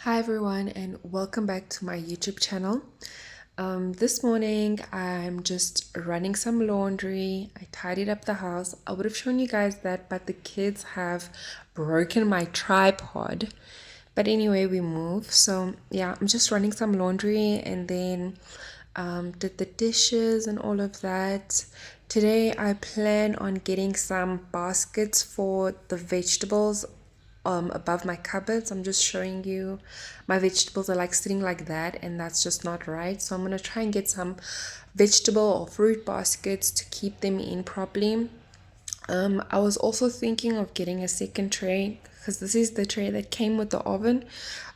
Hi everyone and welcome back to my YouTube channel. This morning I'm just running some laundry. I tidied up the house. I would have shown you guys that, but the kids have broken my tripod. But anyway, we move. So yeah, I'm just running some laundry and then did the dishes and all of that. Today I plan on getting some baskets for the vegetables above my cupboards. I'm just showing you my vegetables are like sitting like that, and that's just not right. So I'm gonna try and get some vegetable or fruit baskets to keep them in properly. I was also thinking of getting a second tray because this is the tray that came with the oven,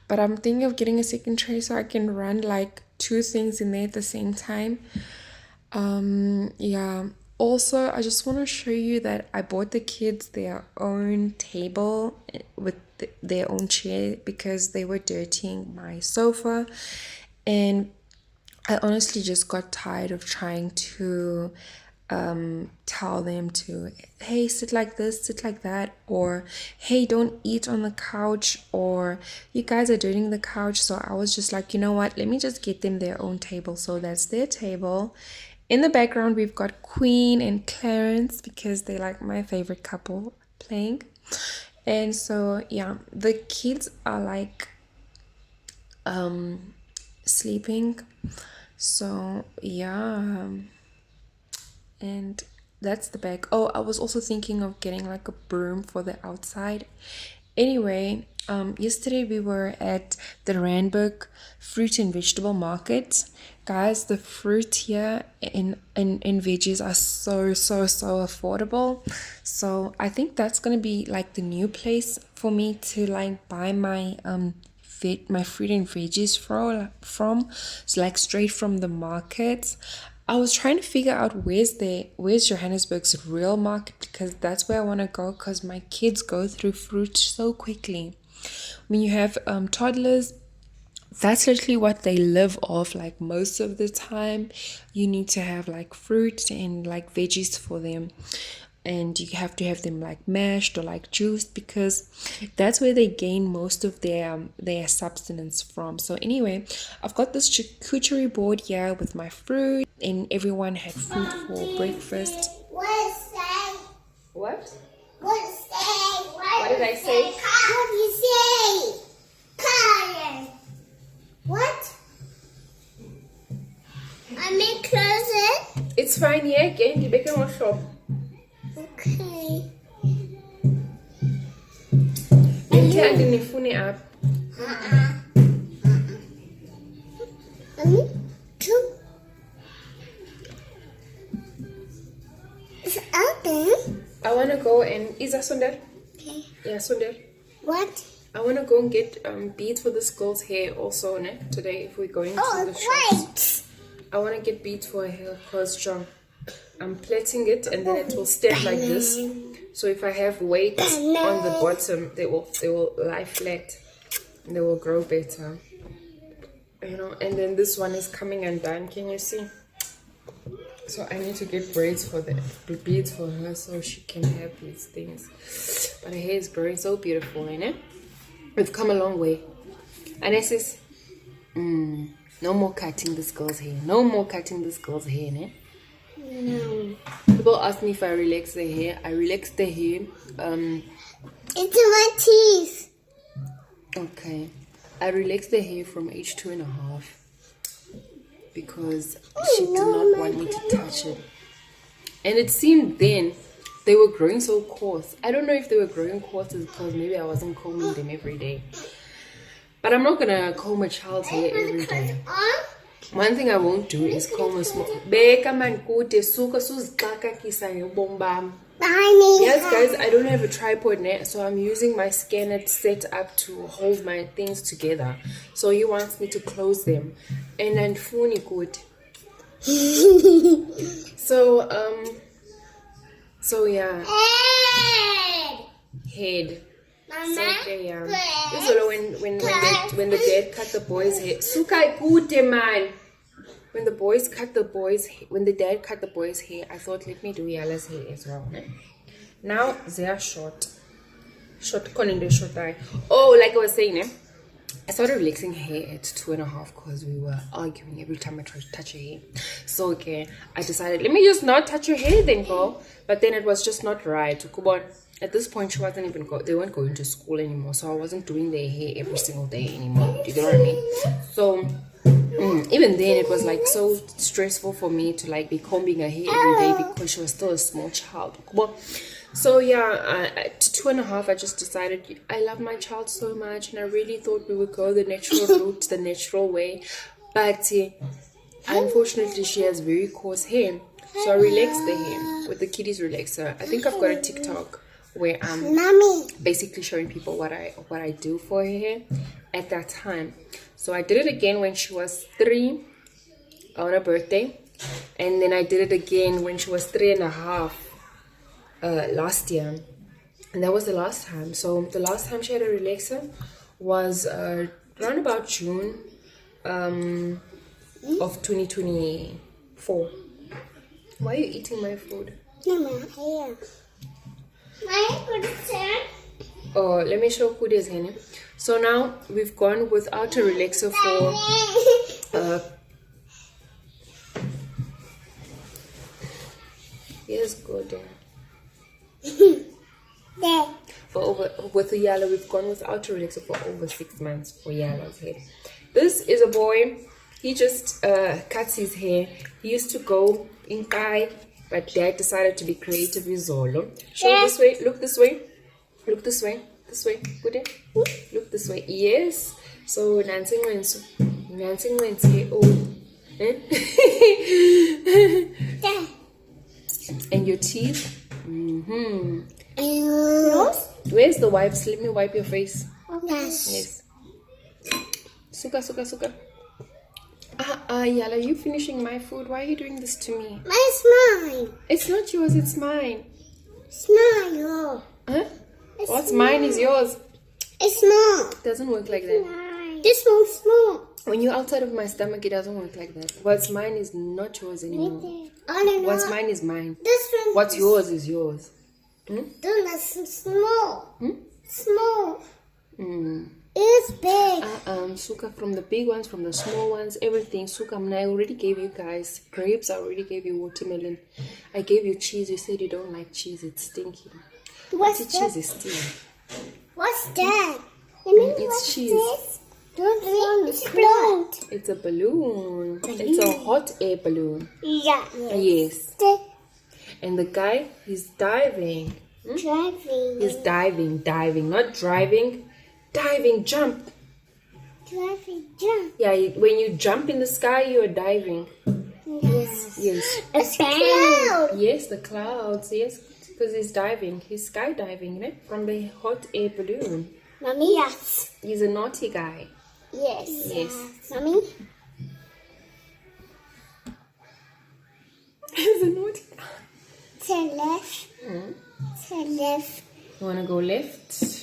but I'm thinking of getting a second tray so I can run like two things in there at the same time. Yeah. Also, I just want to show you that I bought the kids their own table with their own chair because they were dirtying my sofa, and I honestly just got tired of trying to tell them to, hey, sit like this, sit like that, or hey, don't eat on the couch, or you guys are dirtying the couch. So I was just like, you know what, let me just get them their own table. So that's their table. In the background, we've got Queen and Clarence because they like my favorite couple playing. And so, yeah, the kids are like sleeping. So, yeah. And that's the bag. Oh, I was also thinking of getting like a broom for the outside. Anyway, yesterday we were at the Randburg fruit and vegetable market. Guys, the fruit here in veggies are so affordable. So I think that's gonna be like the new place for me to like buy my my fruit and veggies from. So like straight from the market. I was trying to figure out where's Johannesburg's real market, because that's where I want to go, because my kids go through fruit so quickly. When you have toddlers, that's literally what they live off. Like most of the time you need to have like fruit and like veggies for them, and you have to have them like mashed or like juiced, because that's where they gain most of their substance from. So anyway, I've got this charcuterie board here with my fruit, and everyone had fruit for breakfast. What? What did I say? What did you say? Color. What? I may close it. It's fine, yeah. Again, you make more shop. Okay. Ngithanda nifune up. Two. It's open. I want to go and Isa Sundar. Okay. Yeah, Sundar. What? I want to go and get beads for this girl's hair also, ne? Today if we're going to the shops. Great. I want to get beads for her hair because I'm plaiting it and then it will stand like this. So if I have weight on the bottom, they will lie flat and they will grow better. You know, and then this one is coming undone. Can you see? So I need to get braids for beads for her so she can have these things. But her hair is growing so beautiful, you know? We've come a long way. And I says, no more cutting this girl's hair. No more cutting this girl's hair, ne? No. People ask me if I relax the hair. I relax the hair. It's my teeth. Okay. I relax the hair from age 2.5 because she did not want me to touch it. And it seemed then they were growing so coarse. I don't know if they were growing coarse because maybe I wasn't combing them every day. But I'm not gonna comb a child's hair every day. One thing I won't do is comb a small. Yes, guys, I don't have a tripod net, so I'm using my scanner set up to hold my things together. So he wants me to close them, and I'm funny good. So yeah. Head. So okay, yeah. Usually when the dad cut the boy's hair, sukai good man. When the dad cut the boy's hair, I thought, let me do Yala's hair as well. Ne? Now they are short. Short, short eye. Oh, like I was saying, I started relaxing her hair at 2.5 because we were arguing every time I tried to touch her hair. So okay, I decided, let me just not touch her hair then, girl. But then it was just not right. At this point, she wasn't even they weren't going to school anymore, so I wasn't doing their hair every single day anymore. Do you get what I mean? So even then, it was like so stressful for me to like be combing her hair every day because she was still a small child. So yeah, at 2.5, I just decided I love my child so much, and I really thought we would go the natural route, the natural way. But unfortunately, she has very coarse hair, so I relaxed the hair with the kitties relaxer. I think I've got a TikTok where I'm basically showing people what I do for her hair at that time. So I did it again when she was 3 on her birthday, and then I did it again when she was 3.5. Last year, and that was the last time. So the last time she had a relaxer was around about June of 2024. Why are you eating my food? Oh, let me show who this is. So now we've gone without a relaxer for yes, good. With the yellow, we've gone without a relaxer for over 6 months for yellow's hair. This is a boy. He just cuts his hair. He used to go in Kai, but Dad decided to be creative with Zolo. Show this way. Look this way. Look this way. This way. Good. Look this way. Yes. So dancing wins. Oh. And your teeth. Where's the wipes? Let me wipe your face. Yes. Suka. Yala, you finishing my food? Why are you doing this to me? It's mine. It's not yours, it's mine. It's not yours. Huh? What's mine is yours. It's not. It doesn't work like that. This one's small. When you're outside of my stomach, it doesn't work like that. What's mine is not yours anymore. What's mine is mine. This one. What's yours is yours. This is small. Small. Mm. It's big. Suka, from the big ones, from the small ones, everything. Suka, I already gave you guys grapes. I already gave you watermelon. I gave you cheese. You said you don't like cheese. It's stinky. What's cheese is still. What's that? It's cheese. This? It's a balloon. It's a balloon. It's a hot air balloon. Yeah. Yes. And the guy, he's diving. Driving. He's diving, not driving. Diving, jump. Driving, jump. Yeah, when you jump in the sky, you're diving. Yes. Yes. A cloud. Yes, the clouds. Yes, because he's diving. He's skydiving, right? From the hot air balloon. Mommy? Yes. He's a naughty guy. Yes. Yes. Mommy? He's a naughty guy. Turn left. Turn left. You want to go left?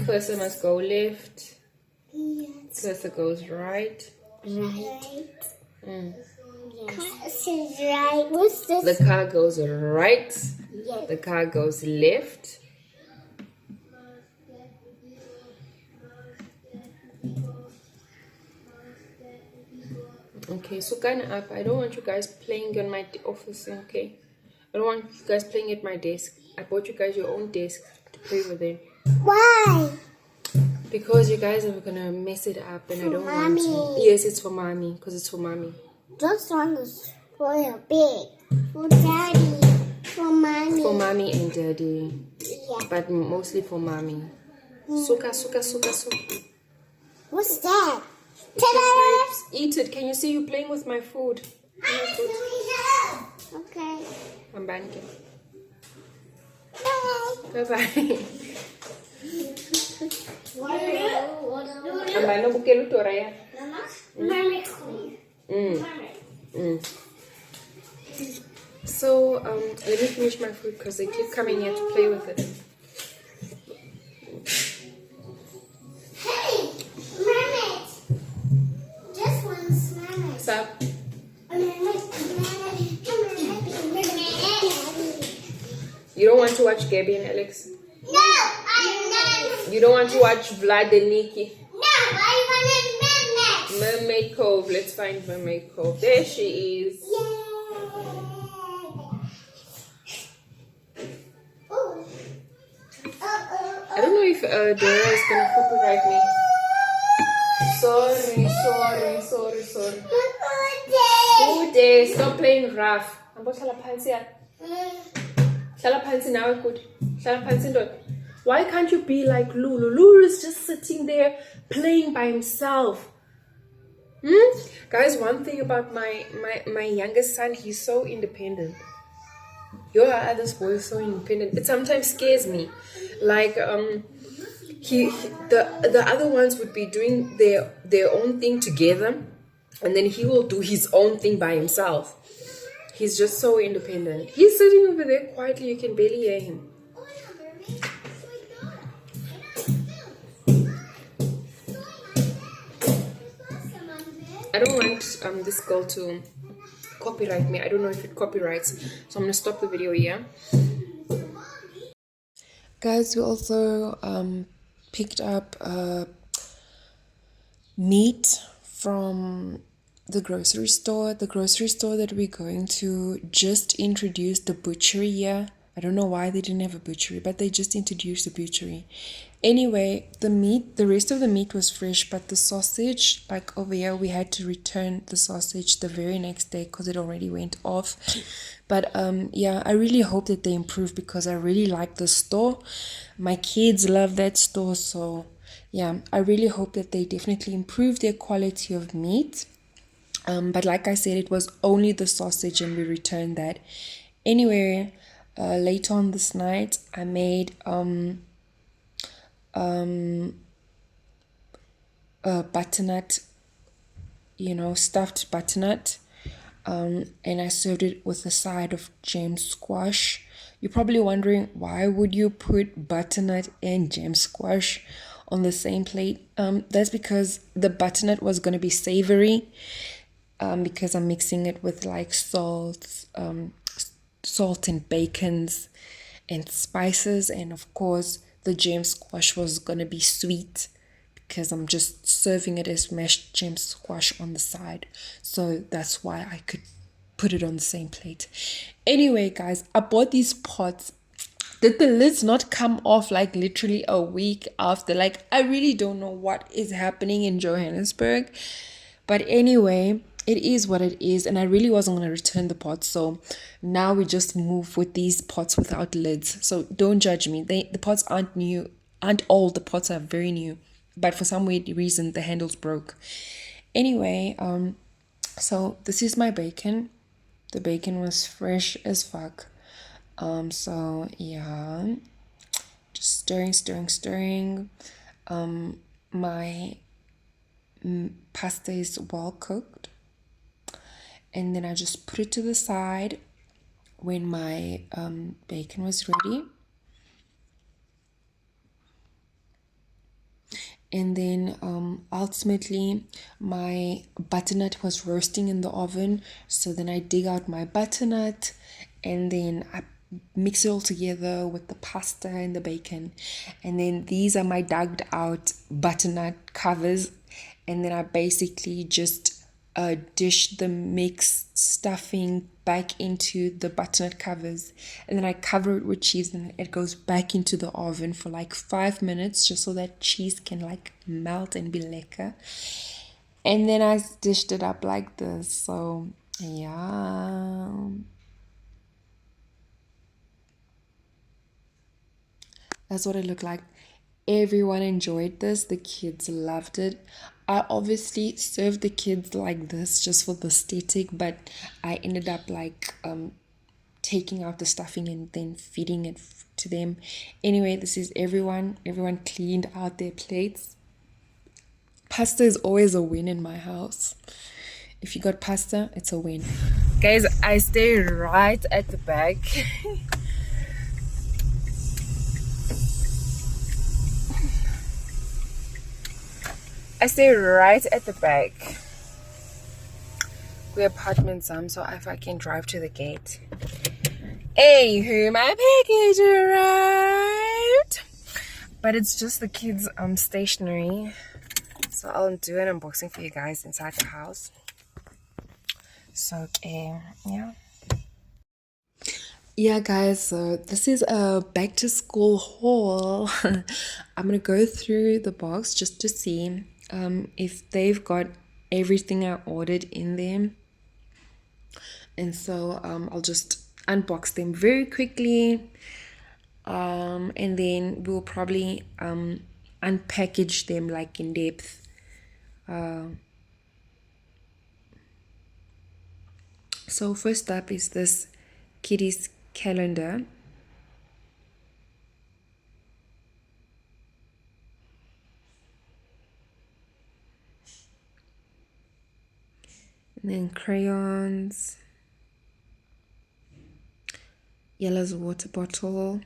Cursor must go left. Yes. Cursor goes right. Right. Yes. Right. What's this? The car goes right. Yes. The car goes left. Okay, so kind of up. I don't want you guys playing on my office, okay? I don't want you guys playing at my desk. I bought you guys your own desk to play with it. Why? Because you guys are gonna mess it up, and I don't want to. Yes, it's for mommy. Because it's for mommy. Just one is for your big. For daddy. For mommy. For mommy and daddy. Yeah. But mostly for mommy. Suka. What's that? Grapes. Eat it. Can you see you playing with my food? Okay. I'm banking. Bye. Bye-bye. Ambano bukelu toraya. So let me finish my food because they keep coming here to play with it. Hey, mermaid. This one's mermaid. Stop. You don't want to watch Gabby and Alex? No, I'm not. You don't want to watch Vlad and Nikki? No, I want a mermaid. Mermaid Cove. Let's find Mermaid Cove. There she is. Yay. I don't know if Dora is gonna copyright me. Sorry. Good day. Stop playing rough. Now good. Why can't you be like Lulu? Lulu is just sitting there playing by himself. Guys, one thing about my youngest son, he's so independent. Your other boy is so independent. It sometimes scares me. Like the other ones would be doing their own thing together, and then he will do his own thing by himself. He's just so independent. He's sitting over there quietly. You can barely hear him. I don't want this girl to copyright me. I don't know if it copyrights, so I'm gonna stop the video here. Guys, we also picked up meat from the grocery store. The grocery store that we're going to just introduced the butchery here. I don't know why they didn't have a butchery, but they just introduced the butchery. Anyway, the rest of the meat was fresh, but the sausage, like over here, we had to return the sausage the very next day because it already went off. But yeah, I really hope that they improve because I really like the store. My kids love that store, so yeah, I really hope that they definitely improve their quality of meat. But like I said, it was only the sausage and we returned that. Anyway, later on this night, I made a butternut, stuffed butternut, and I served it with a side of jam squash. You're probably wondering, why would you put butternut and jam squash on the same plate? That's because the butternut was going to be savory, because I'm mixing it with like salt and bacons and spices, and of course the jam squash was going to be sweet because I'm just serving it as mashed jam squash on the side. So that's why I could put it on the same plate. Anyway, guys, I bought these pots. Did the lids not come off like literally a week after? Like, I really don't know what is happening in Johannesburg. But anyway, it is what it is, and I really wasn't going to return the pots, so now we just move with these pots without lids. So don't judge me. The pots aren't new, aren't old. The pots are very new, but for some weird reason the handles broke. Anyway, so this is my bacon. The bacon was fresh as fuck. So yeah, just stirring. My pasta is well cooked. And then I just put it to the side when my bacon was ready. And then ultimately my butternut was roasting in the oven. So then I dig out my butternut and then I mix it all together with the pasta and the bacon. And then these are my dug out butternut covers. And then I basically just dish the mixed stuffing back into the butternut covers, and then I cover it with cheese, and it goes back into the oven for like 5 minutes just so that cheese can like melt and be lekker. And then I dished it up like this. So yeah, that's what it looked like. Everyone enjoyed this. The kids loved it. I obviously served the kids like this just for the aesthetic, but I ended up like taking out the stuffing and then feeding it to them. Anyway, this is everyone cleaned out their plates. Pasta is always a win in my house. If you got pasta, it's a win. Guys, I stay right at the back. I stay right at the back. We're apartment so if I can drive to the gate. Hey, who my package arrived. But it's just the kids' stationery. So I'll do an unboxing for you guys inside the house. So yeah. Yeah, guys, so this is a back to school haul. I'm gonna go through the box just to see if they've got everything I ordered in them. And so I'll just unbox them very quickly. And then we'll probably unpackage them like in depth. So first up is this kitty's calendar. And then crayons, Yella's water bottle,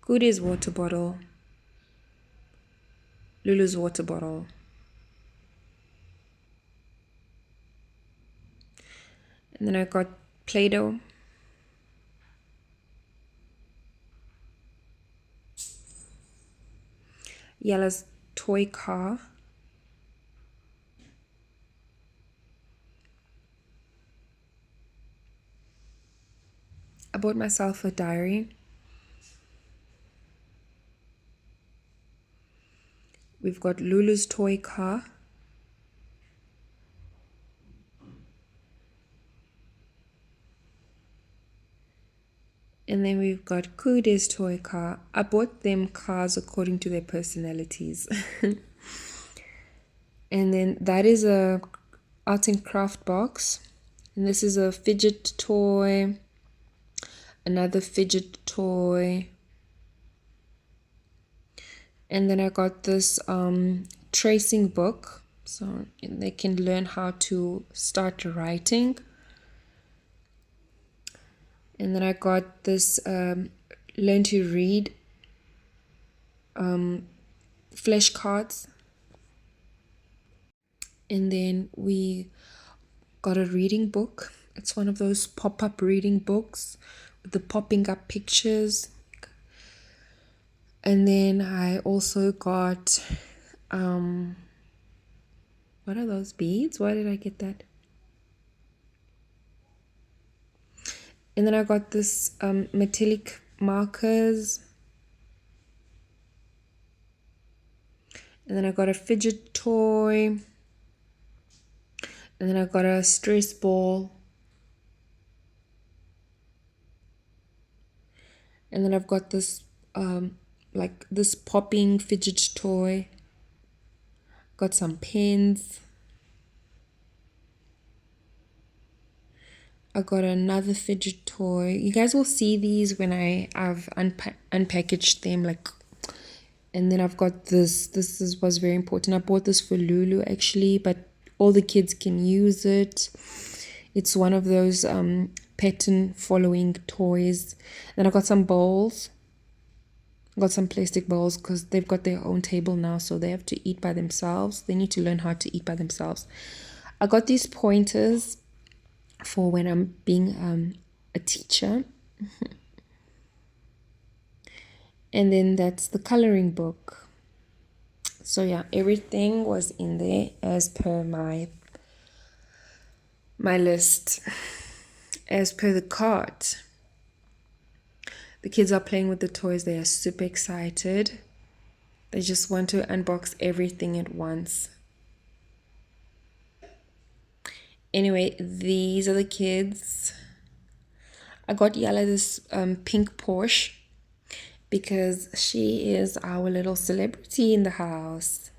Goody's water bottle, Lulu's water bottle. And then I got Play-Doh, Yella's toy car, I bought myself a diary. We've got Lulu's toy car. And then we've got Kude's toy car. I bought them cars according to their personalities. And then that is a art and craft box. And this is a fidget toy, another fidget toy. And then I got this tracing book, so they can learn how to start writing. And then I got this learn to read flashcards. And then we got a reading book. It's one of those pop-up reading books with the popping up pictures. And then I also got what are those beads? Why did I get that? And then I got this metallic markers. And then I got a fidget toy. And then I got a stress ball. And then I've got this like this popping fidget toy. Got some pens. I got another fidget toy. You guys will see these when I've unpackaged them, like. And then I've got this. Was very important. I bought this for Lulu actually, but all the kids can use it. It's one of those pattern following toys. Then I got some bowls. Got some plastic bowls because they've got their own table now, so they have to eat by themselves. They need to learn how to eat by themselves. I got these pointers for when I'm being a teacher. And then that's the coloring book. So yeah, everything was in there as per my list, as per the card. The kids are playing with the toys. They are super excited. They just want to unbox everything at once. Anyway, these are the kids. I got Yala this pink Porsche because she is our little celebrity in the house.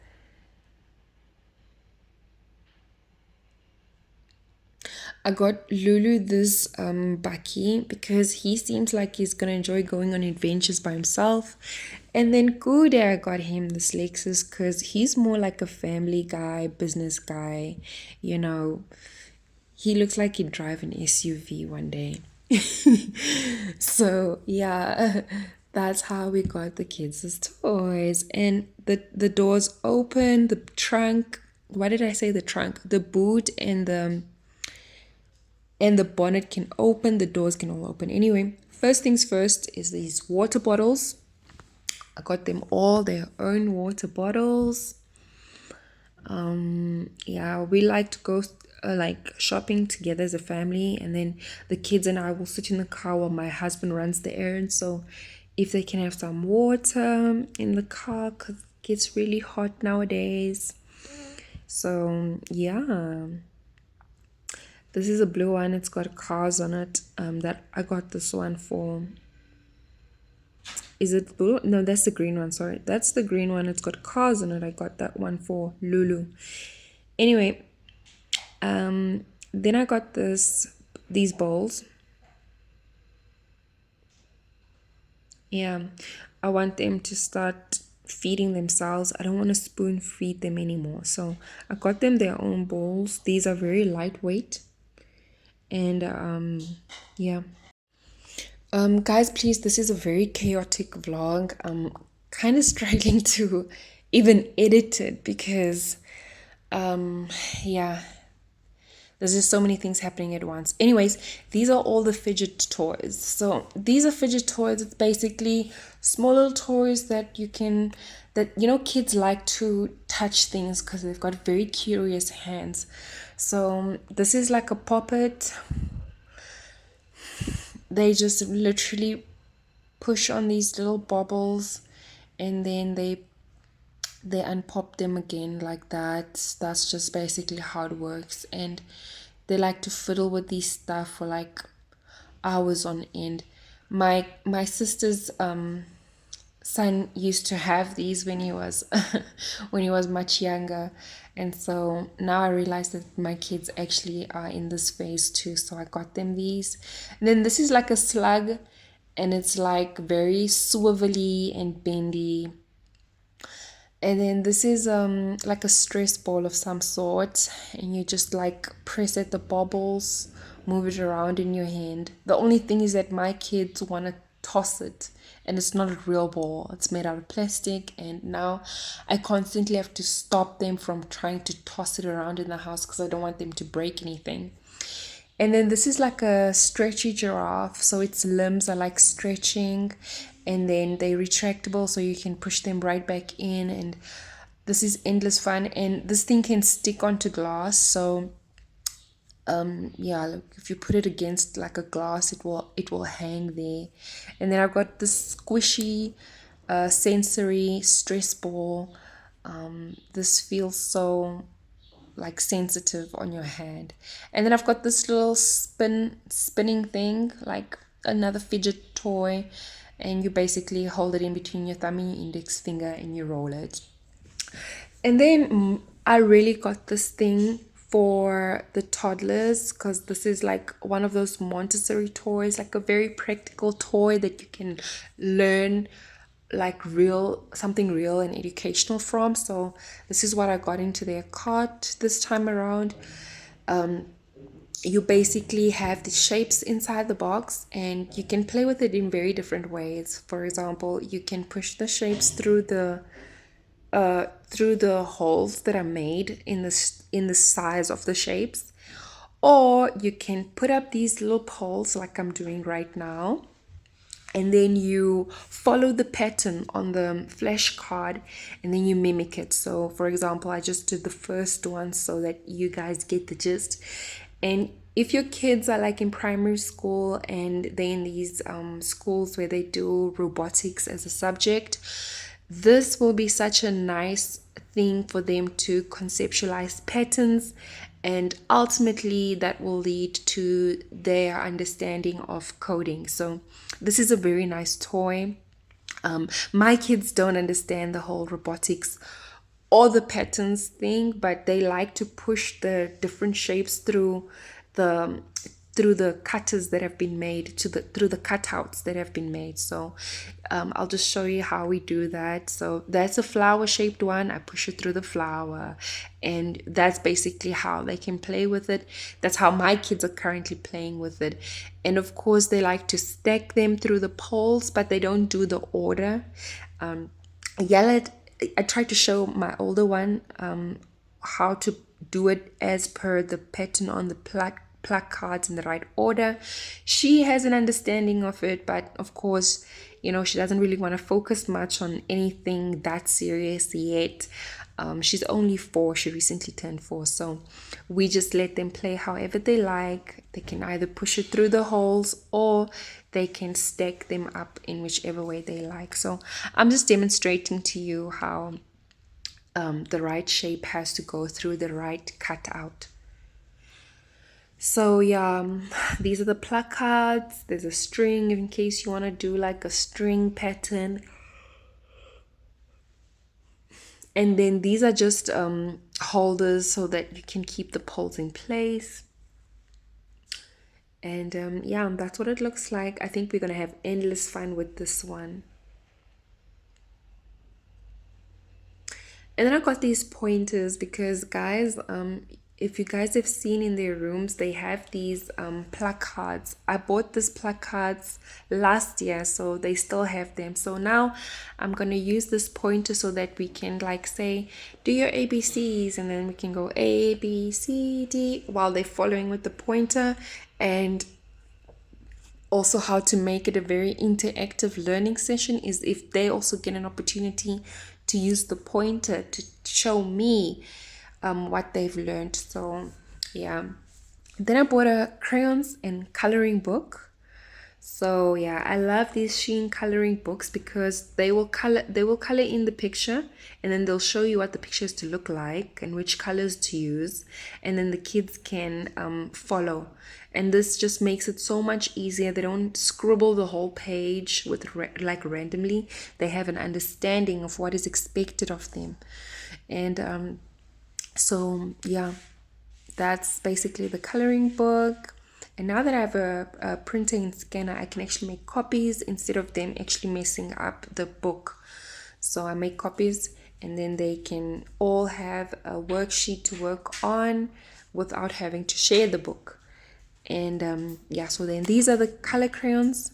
I got Lulu this Bucky because he seems like he's gonna enjoy going on adventures by himself. And then Kude, I got him this Lexus because he's more like a family guy, business guy. You know, he looks like he'd drive an SUV one day. So yeah, that's how we got the kids' toys. And the doors open, the trunk. Why did I say the trunk? The boot and the bonnet can open, the doors can all open. Anyway, first things first is these water bottles. I got them all their own water bottles. Yeah, we like to go like shopping together as a family, and then the kids and I will sit in the car while my husband runs the errands. So if they can have some water in the car, because it gets really hot nowadays. So yeah, this is a blue one. It's got cars on it. That I got this one for. Is it blue? No, that's the green one. Sorry, that's the green one. It's got cars on it. I got that one for Lulu. Anyway, then I got these bowls. Yeah, I want them to start feeding themselves. I don't want to spoon feed them anymore. So I got them their own bowls. These are very lightweight. And yeah. Guys, please, this is a very chaotic vlog. I'm kind of struggling to even edit it because yeah, there's just so many things happening at once. Anyways, these are all the fidget toys. So these are fidget toys. It's basically small little toys that kids like to touch things because they've got very curious hands. So this is like a puppet. They just literally push on these little bobbles and then they unpop them again like that. That's just basically how it works. And they like to fiddle with these stuff for like hours on end. My sister's son used to have these when he was when he was much younger, and so now I realize that my kids actually are in this phase too, so I got them these. And then this is like a slug, and it's like very swivelly and bendy. And then this is like a stress ball of some sort, and you just like press at the bobbles, move it around in your hand. The only thing is that my kids want to toss it, and it's not a real ball. It's made out of plastic, and now I constantly have to stop them from trying to toss it around in the house because I don't want them to break anything. And then this is like a stretchy giraffe, so its limbs are like stretching, and then they're retractable so you can push them right back in. And this is endless fun, and this thing can stick onto glass. So yeah, look, if you put it against like a glass, it will hang there. And then I've got this squishy sensory stress ball. This feels so like sensitive on your hand. And then I've got this little spinning thing, like another fidget toy, and you basically hold it in between your thumb and your index finger and you roll it. And then I really got this thing for the toddlers because this is like one of those Montessori toys, like a very practical toy that you can learn like something real and educational from. So this is what I got into their cart this time around. You basically have the shapes inside the box, and you can play with it in very different ways. For example, you can push the shapes through the holes that are made in the size of the shapes, or you can put up these little poles like I'm doing right now, and then you follow the pattern on the flash card and then you mimic it. So for example, I just did the first one so that you guys get the gist. And if your kids are like in primary school and they're in these schools where they do robotics as a subject, this will be such a nice thing for them to conceptualize patterns, and ultimately that will lead to their understanding of coding. So this is a very nice toy. My kids don't understand the whole robotics or the patterns thing, but they like to push the different shapes through the cutters that have been made, through the cutouts that have been made. So I'll just show you how we do that. So that's a flower shaped one. I push it through the flower, and that's basically how they can play with it. That's how my kids are currently playing with it. And of course they like to stack them through the poles, but they don't do the order. I tried to show my older one how to do it as per the pattern on the placards in the right order. She has an understanding of it, but of course you know, she doesn't really want to focus much on anything that serious yet. She's only 4, she recently turned 4, so we just let them play however they like. They can either push it through the holes or they can stack them up in whichever way they like. So I'm just demonstrating to you how the right shape has to go through the right cutout. So yeah, these are the placards. There's a string in case you want to do like a string pattern. And then these are just holders so that you can keep the poles in place. And yeah, that's what it looks like. I think we're going to have endless fun with this one. And then I got these pointers because guys, if you guys have seen in their rooms, they have these placards. I bought these placards last year, so they still have them. So now I'm gonna use this pointer so that we can like say, do your ABCs, and then we can go A, B, C, D while they're following with the pointer, and also how to make it a very interactive learning session is if they also get an opportunity to use the pointer to show me what they've learned. So yeah, then I bought a crayons and coloring book. So yeah, I love these SHEIN coloring books because they will color in the picture, and then they'll show you what the picture is to look like and which colors to use, and then the kids can follow. And this just makes it so much easier. They don't scribble the whole page with like randomly. They have an understanding of what is expected of them. And so yeah, that's basically the coloring book. And now that I have a printer and scanner, I can actually make copies instead of them actually messing up the book. So I make copies, and then they can all have a worksheet to work on without having to share the book. And yeah, so then these are the color crayons.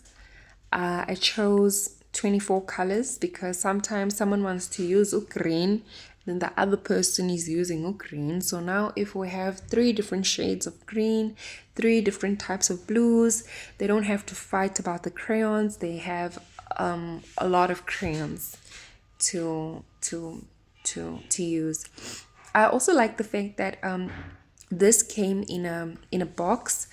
I chose 24 colors because sometimes someone wants to use green, then the other person is using green. So now if we have 3 different shades of green, 3 different types of blues, they don't have to fight about the crayons. They have a lot of crayons to use. I also like the fact that this came in a box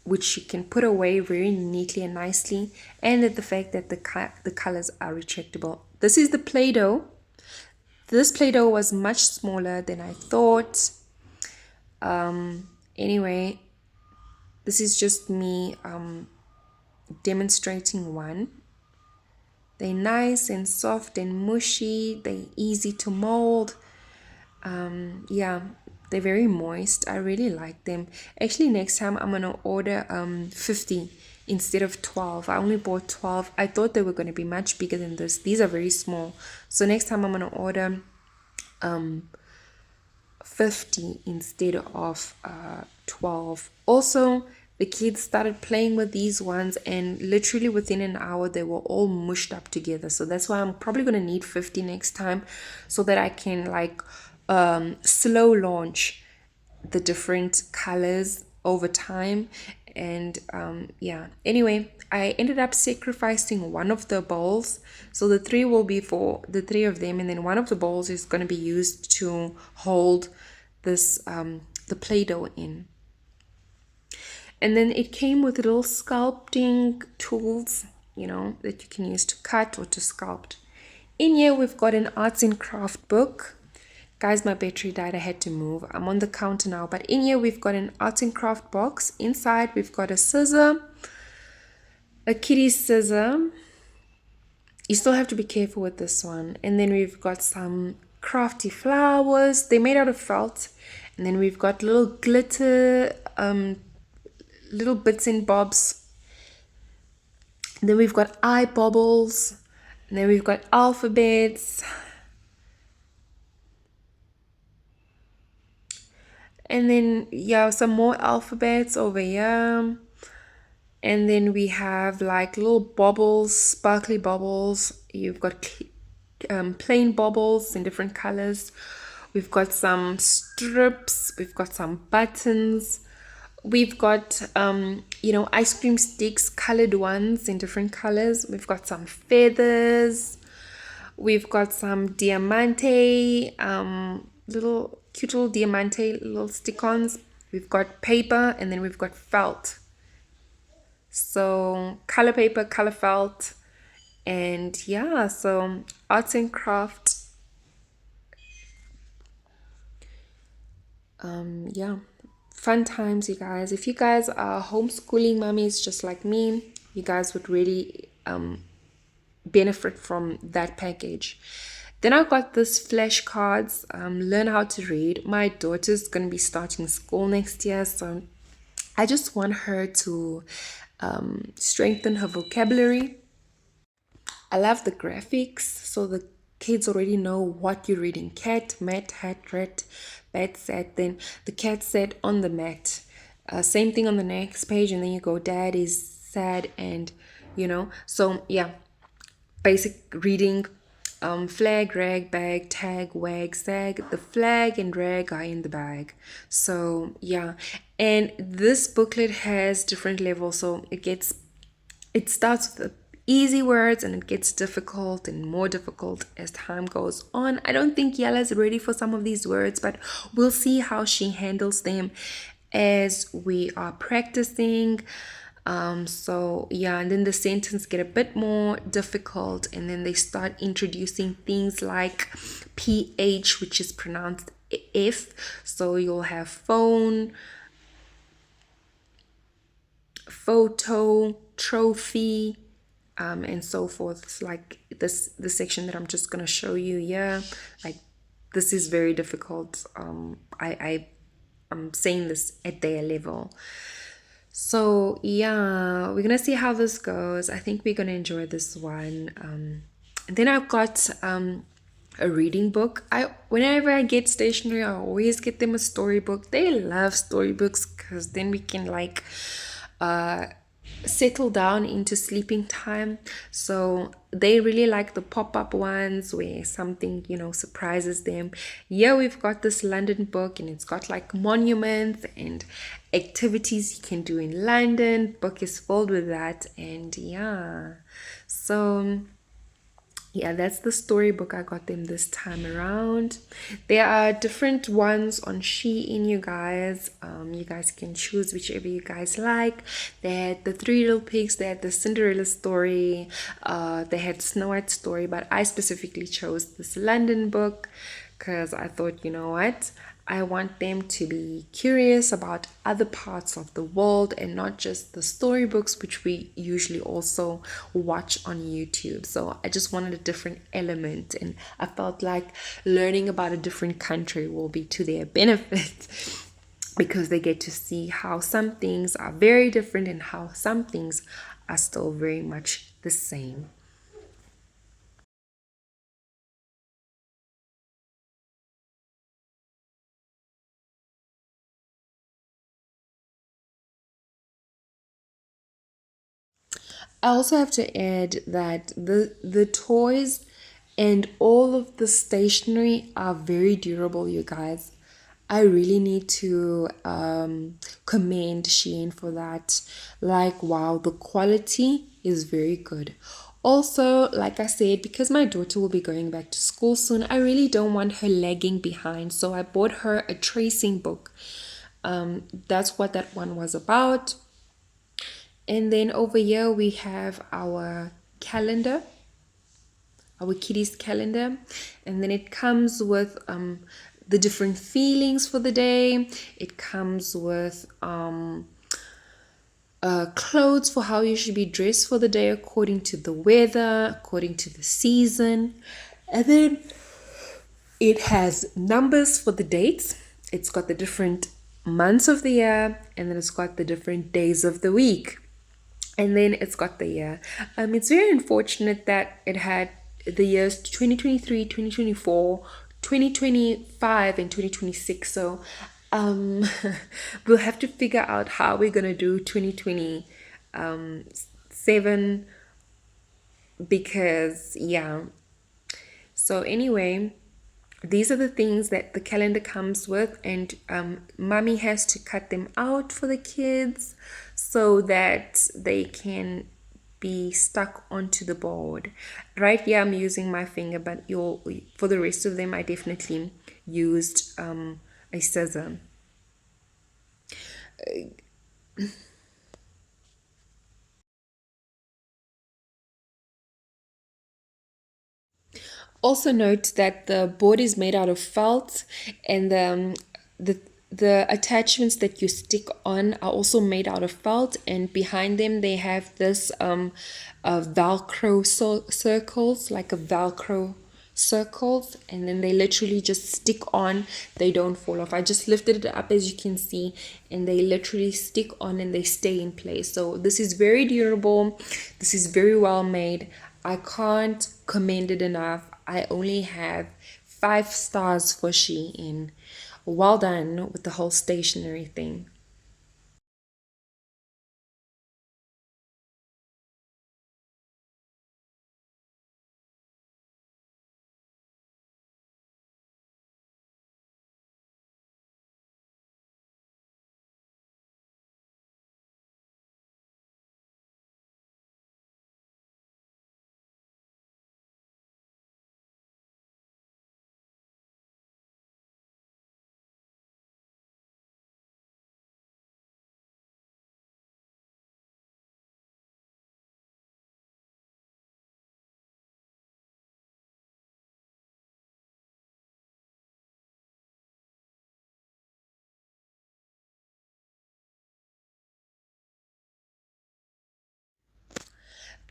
which you can put away very neatly and nicely, and the fact that the colors are retractable. This is the Play-Doh. This Play-Doh was much smaller than I thought. Anyway, this is just me demonstrating one. They're nice and soft and mushy. They're easy to mold. Yeah, they're very moist. I really like them. Actually, next time I'm gonna order 50 instead of 12. I only bought 12. I thought they were going to be much bigger than this. These are very small. So next time I'm going to order 50 instead of 12. Also, the kids started playing with these ones, and literally within an hour they were all mushed up together. So that's why I'm probably going to need 50 next time, so that I can like slow launch the different colors over time. And yeah, anyway, I ended up sacrificing one of the bowls, so the 3 will be for the 3 of them, and then one of the bowls is going to be used to hold this the Play-Doh in. And then it came with little sculpting tools, you know, that you can use to cut or to sculpt. In here we've got an arts and craft book. Guys, my battery died. I had to move. I'm on the counter now. But in here, we've got an arts and craft box. Inside, we've got a scissor, a kitty scissor. You still have to be careful with this one. And then we've got some crafty flowers. They're made out of felt. And then we've got little glitter, little bits and bobs. And then we've got eye bubbles. And then we've got alphabets. And then, yeah, some more alphabets over here. And then we have like little bubbles, sparkly bubbles. You've got plain bubbles in different colors. We've got some strips. We've got some buttons. We've got ice cream sticks, colored ones in different colors. We've got some feathers. We've got some diamante, little cute little diamante little stick-ons. We've got paper, and then we've got felt. So color paper, color felt, and yeah, so arts and craft. Yeah, fun times, you guys. If you guys are homeschooling mummies just like me, you guys would really benefit from that package. Then I got this flashcards, learn how to read. My daughter's gonna be starting school next year, so I just want her to strengthen her vocabulary. I love the graphics, so the kids already know what you're reading. Cat, mat, hat, rat, bat, sat. Then the cat sat on the mat. Same thing on the next page, and then you go, dad is sad, and So yeah, basic reading. Flag, rag, bag, tag, wag, sag. The flag and rag are in the bag. So yeah, and this booklet has different levels. So it starts with the easy words and it gets difficult and more difficult as time goes on. I don't think Yalla's ready for some of these words, but we'll see how she handles them as we are practicing. So yeah, and then the sentence get a bit more difficult, and then they start introducing things like ph, which is pronounced f. So you'll have phone, photo, trophy, and so forth. It's like the section that I'm just gonna show you here. Like this is very difficult. I'm saying this at their level. So yeah, we're gonna see how this goes. I think we're gonna enjoy this one. And then I've got a reading book. Whenever I get stationery, I always get them a storybook. They love storybooks because then we can like uh settle down into sleeping time. So they really like the pop-up ones where something surprises them. Yeah, we've got this London book, and it's got like monuments and activities you can do in London. Book is filled with that, and yeah, so yeah, that's the storybook I got them this time around. There are different ones on SHEIN, you guys. You guys can choose whichever you guys like. They had the Three Little Pigs, they had the Cinderella story, they had Snow White story, but I specifically chose this London book because I thought, you know what? I want them to be curious about other parts of the world and not just the storybooks, which we usually also watch on YouTube. So I just wanted a different element, and I felt like learning about a different country will be to their benefit because they get to see how some things are very different and how some things are still very much the same. I also have to add that the toys and all of the stationery are very durable, you guys. I really need to commend SHEIN for that. Like, wow, the quality is very good. Also, like I said, because my daughter will be going back to school soon, I really don't want her lagging behind. So I bought her a tracing book. That's what that one was about. And then over here we have our calendar, our kitty's calendar. And then it comes with the different feelings for the day. It comes with clothes for how you should be dressed for the day according to the weather, according to the season. And then it has numbers for the dates. It's got the different months of the year, and then it's got the different days of the week. And then it's got the year. It's very unfortunate that it had the years 2023, 2024, 2025, and 2026. So we'll have to figure out how we're gonna do 2027 because yeah. So anyway, these are the things that the calendar comes with, and mommy has to cut them out for the kids so that they can be stuck onto the board. Right here I'm using my finger, but for the rest of them I definitely used a scissor. Also note that the board is made out of felt, and the the attachments that you stick on are also made out of felt, and behind them they have this velcro circles, like a velcro circles, and then they literally just stick on. They don't fall off. I just lifted it up, as you can see, and they literally stick on and they stay in place. So this is very durable, this is very well made. I can't commend it enough. I only have 5 stars for SHEIN. Well done with the whole stationery thing.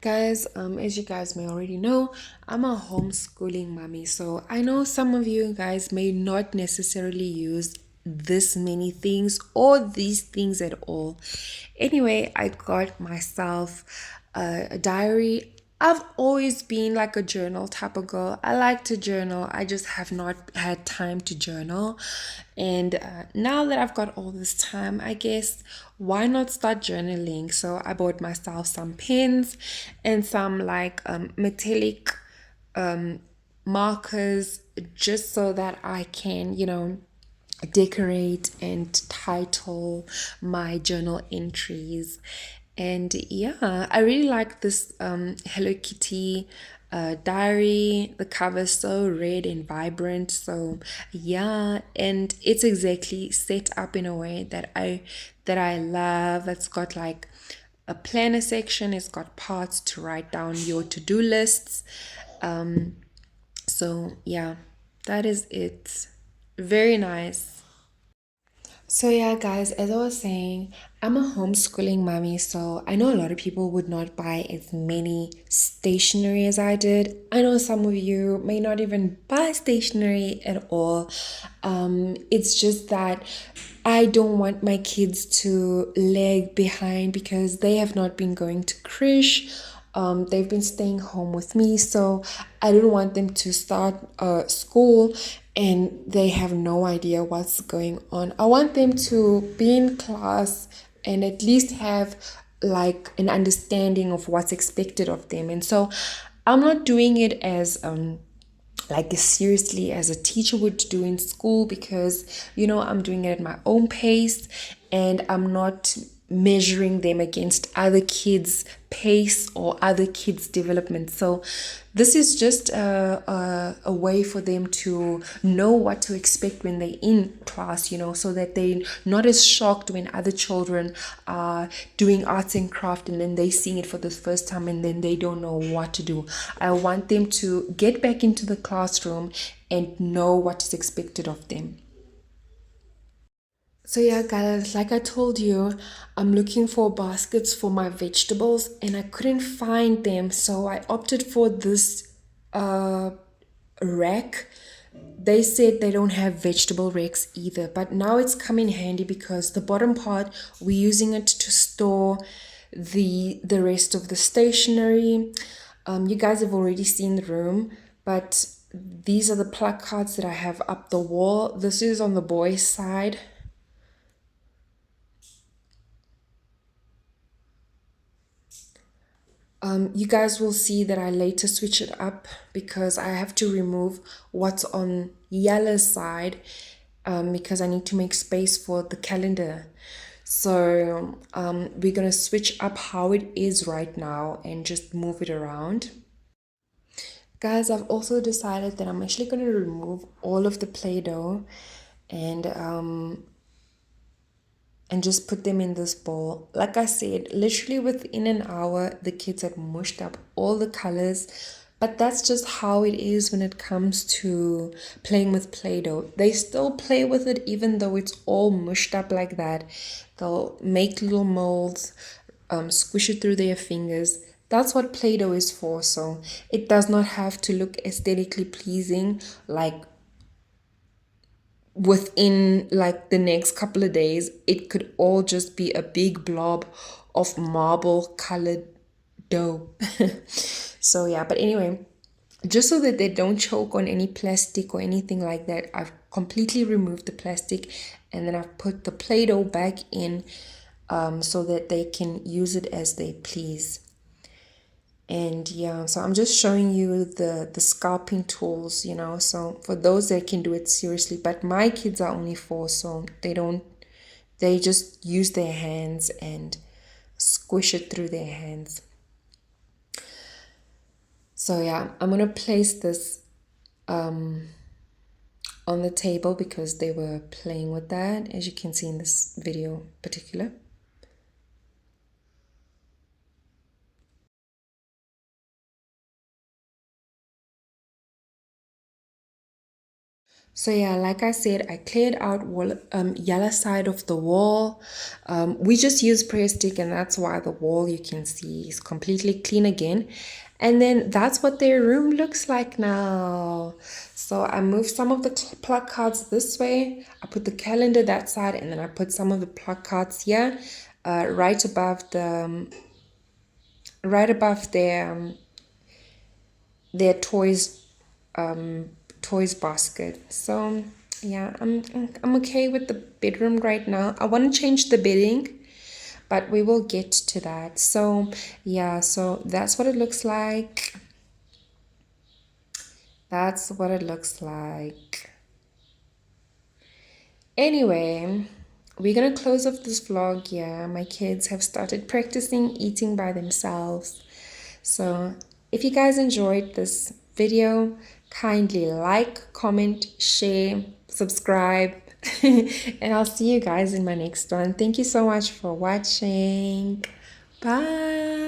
Guys, as you guys may already know, I'm a homeschooling mommy. So I know some of you guys may not necessarily use this many things or these things at all. Anyway, I got myself a diary. I've always been like a journal type of girl. I like to journal. I just have not had time to journal. And now that I've got all this time, I guess why not start journaling? So I bought myself some pens and some like metallic markers, just so that I can, decorate and title my journal entries. And yeah, I really like this Hello Kitty diary. The cover is so red and vibrant. So yeah, and it's exactly set up in a way that I love. It's got like a planner section. It's got parts to write down your to-do lists. So yeah, that is it. Very nice. So yeah, guys, as I was saying, I'm a homeschooling mommy, so I know a lot of people would not buy as many stationery as I did. I know some of you may not even buy stationery at all. It's just that I don't want my kids to lag behind because they have not been going to creche. They've been staying home with me, so I didn't want them to start school and they have no idea what's going on. I want them to be in class and at least have like an understanding of what's expected of them. And so I'm not doing it as like as seriously as a teacher would do in school, because I'm doing it at my own pace and I'm not measuring them against other kids' pace or other kids' development. So this is just a way for them to know what to expect when they're in class, so that they're not as shocked when other children are doing arts and craft and then they seeing it for the first time and then they don't know what to do. I want them to get back into the classroom and know what is expected of them. So yeah, guys, like I told you, I'm looking for baskets for my vegetables and I couldn't find them, so I opted for this uh rack. They said they don't have vegetable racks either, but now it's come in handy because the bottom part we're using it to store the rest of the stationery. You guys have already seen the room, but these are the placards that I have up the wall. This is on the boys' side. You guys will see that I later switch it up because I have to remove what's on yellow side because I need to make space for the calendar. So we're gonna switch up how it is right now and just move it around. Guys, I've also decided that I'm actually gonna remove all of the Play-Doh and just put them in this bowl. Like I said, literally within an hour, the kids had mushed up all the colors. But that's just how it is when it comes to playing with Play-Doh. They still play with it even though it's all mushed up like that. They'll make little molds, squish it through their fingers. That's what Play-Doh is for. So it does not have to look aesthetically pleasing like within like the next couple of days. It could all just be a big blob of marble colored dough. So yeah, but anyway, just so that they don't choke on any plastic or anything like that, I've completely removed the plastic and then I've put the Play-Doh back in so that they can use it as they please. And yeah, so I'm just showing you the sculpting tools, you know, so for those that can do it seriously. But my kids are only 4, so they just use their hands and squish it through their hands. So yeah, I'm gonna place this on the table because they were playing with that, as you can see in this video particular. So yeah, like I said, I cleared out yellow side of the wall. We just use prayer stick, and that's why the wall you can see is completely clean again. And then that's what their room looks like now. So I moved some of the plug cards this way. I put the calendar that side, and then I put some of the plug cards here, right above their toys basket. So yeah, I'm okay with the bedroom right now. I want to change the bedding, but we will get to that. So yeah, so that's what it looks like. That's what it looks like. Anyway, we're gonna close off this vlog. Yeah, my kids have started practicing eating by themselves. So if you guys enjoyed this video, kindly like, comment, share, subscribe, and I'll see you guys in my next one. Thank you so much for watching. Bye.